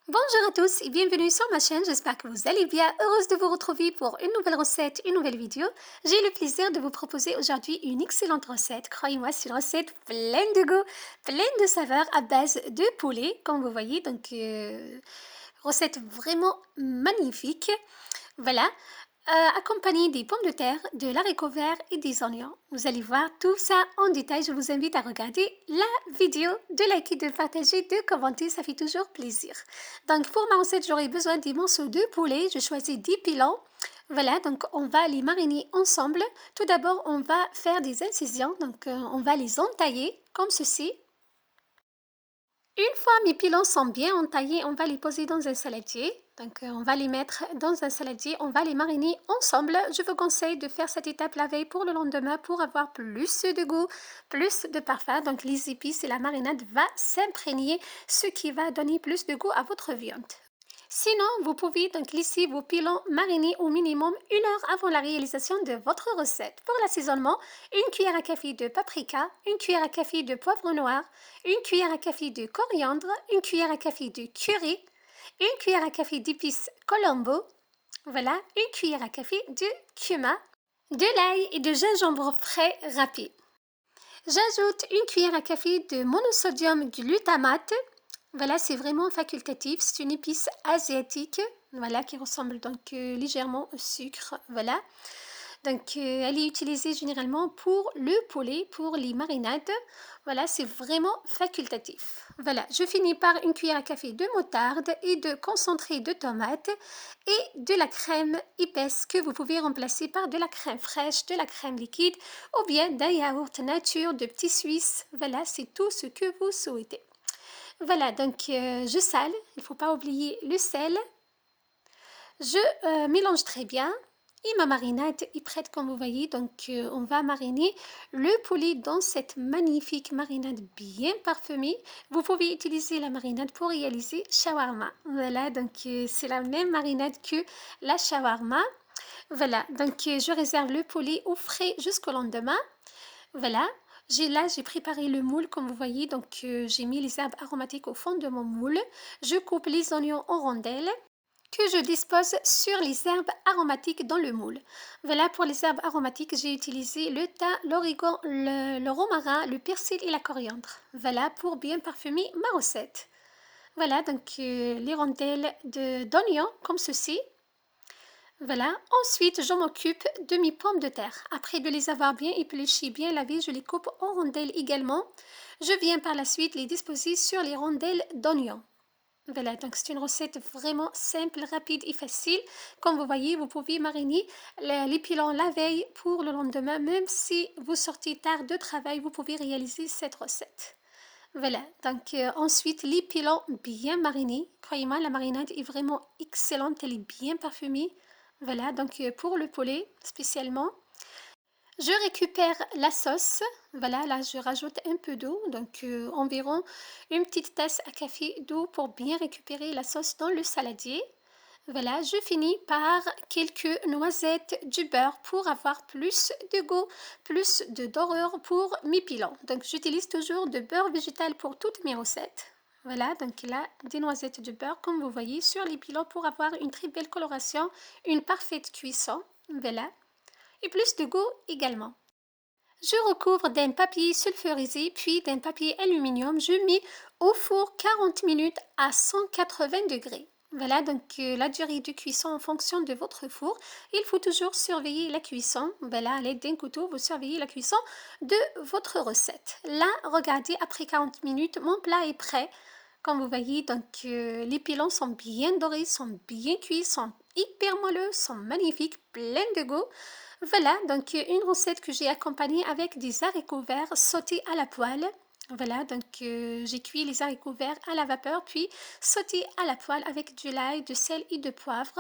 Bonjour à tous et bienvenue sur ma chaîne, j'espère que vous allez bien, heureuse de vous retrouver pour une nouvelle recette, une nouvelle vidéo. J'ai le plaisir de vous proposer aujourd'hui une excellente recette, croyez-moi c'est une recette pleine de goût, pleine de saveurs à base de poulet, comme vous voyez, donc recette vraiment magnifique, voilà. Accompagné des pommes de terre, de l'haricot vert et des oignons. Vous allez voir tout ça en détail. Je vous invite à regarder la vidéo, de liker, de partager, de commenter. Ça fait toujours plaisir. Donc pour ma recette, j'aurai besoin des morceaux de poulet. Je choisis 10 pilons. Voilà, donc on va les mariner ensemble. Tout d'abord, on va faire des incisions. Donc on va les entailler comme ceci. Une fois mes pilons sont bien entaillés, on va les poser dans un saladier. Donc, on va les mettre dans un saladier, on va les mariner ensemble. Je vous conseille de faire cette étape la veille pour le lendemain pour avoir plus de goût, plus de parfum. Donc, les épices et la marinade va s'imprégner, ce qui va donner plus de goût à votre viande. Sinon, vous pouvez donc laisser vos pilons marinés au minimum 1 heure avant la réalisation de votre recette. Pour l'assaisonnement, une cuillère à café de paprika, une cuillère à café de poivre noir, une cuillère à café de coriandre, une cuillère à café de curry, une cuillère à café d'épices Colombo, voilà, une cuillère à café de cumin, de l'ail et de gingembre frais râpé. J'ajoute une cuillère à café de monosodium glutamate. Voilà, c'est vraiment facultatif. C'est une épice asiatique, voilà, qui ressemble donc légèrement au sucre, voilà. Donc, elle est utilisée généralement pour le poulet, pour les marinades. Voilà, c'est vraiment facultatif. Voilà, je finis par une cuillère à café de moutarde et de concentré de tomate et de la crème épaisse que vous pouvez remplacer par de la crème fraîche, de la crème liquide ou bien d'un yaourt nature de petits Suisses. Voilà, c'est tout ce que vous souhaitez. Voilà, donc je sale, il ne faut pas oublier le sel. Je mélange très bien et ma marinade est prête comme vous voyez. Donc on va mariner le poulet dans cette magnifique marinade bien parfumée. Vous pouvez utiliser la marinade pour réaliser shawarma. Voilà, donc c'est la même marinade que la shawarma. Voilà, donc je réserve le poulet au frais jusqu'au lendemain. Voilà, j'ai préparé le moule comme vous voyez, donc j'ai mis les herbes aromatiques au fond de mon moule. Je coupe les oignons en rondelles que je dispose sur les herbes aromatiques dans le moule. Voilà, pour les herbes aromatiques, j'ai utilisé le thym, l'origan, le romarin, le persil et la coriandre. Voilà, pour bien parfumer ma recette. Voilà, donc les rondelles d'oignons comme ceci. Voilà, ensuite je m'occupe de mes pommes de terre. Après de les avoir bien épluchées, bien lavées, je les coupe en rondelles également. Je viens par la suite les disposer sur les rondelles d'oignons. Voilà, donc c'est une recette vraiment simple, rapide et facile. Comme vous voyez, vous pouvez mariner les pilons la veille pour le lendemain. Même si vous sortez tard de travail, vous pouvez réaliser cette recette. Voilà, donc ensuite les pilons bien marinés. Croyez-moi, la marinade est vraiment excellente, elle est bien parfumée. Voilà, donc pour le poulet spécialement. Je récupère la sauce. Voilà, là je rajoute un peu d'eau, donc environ une petite tasse à café d'eau pour bien récupérer la sauce dans le saladier. Voilà, je finis par quelques noisettes, du beurre pour avoir plus de goût, plus de dorure pour mes pilons. Donc j'utilise toujours de beurre végétal pour toutes mes recettes. Voilà, donc là, des noisettes de beurre, comme vous voyez, sur les pilons pour avoir une très belle coloration, une parfaite cuisson. Voilà, et plus de goût également. Je recouvre d'un papier sulfurisé puis d'un papier aluminium. Je mets au four 40 minutes à 180 degrés. Voilà donc la durée de cuisson en fonction de votre four. Il faut toujours surveiller la cuisson. Voilà, à l'aide d'un couteau, vous surveillez la cuisson de votre recette. Là, regardez, après 40 minutes, mon plat est prêt. Comme vous voyez, donc les pilons sont bien dorés, sont bien cuits, sont hyper moelleux, sont magnifiques, pleins de goût. Voilà, donc une recette que j'ai accompagnée avec des haricots verts sautés à la poêle. Voilà, donc j'ai cuit les haricots verts à la vapeur, puis sautés à la poêle avec du l'ail, du sel et de poivre.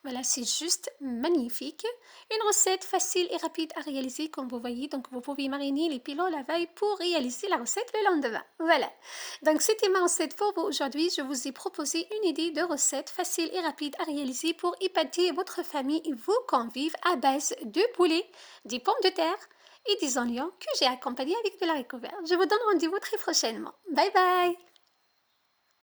Voilà, c'est juste magnifique. Une recette facile et rapide à réaliser, comme vous voyez. Donc, vous pouvez mariner les pilons la veille pour réaliser la recette le lendemain. Voilà. Donc, c'était ma recette pour vous aujourd'hui. Je vous ai proposé une idée de recette facile et rapide à réaliser pour épater votre famille et vos convives à base de poulet, des pommes de terre et des oignons que j'ai accompagnés avec de l'haricot vert. Je vous donne rendez-vous très prochainement. Bye bye!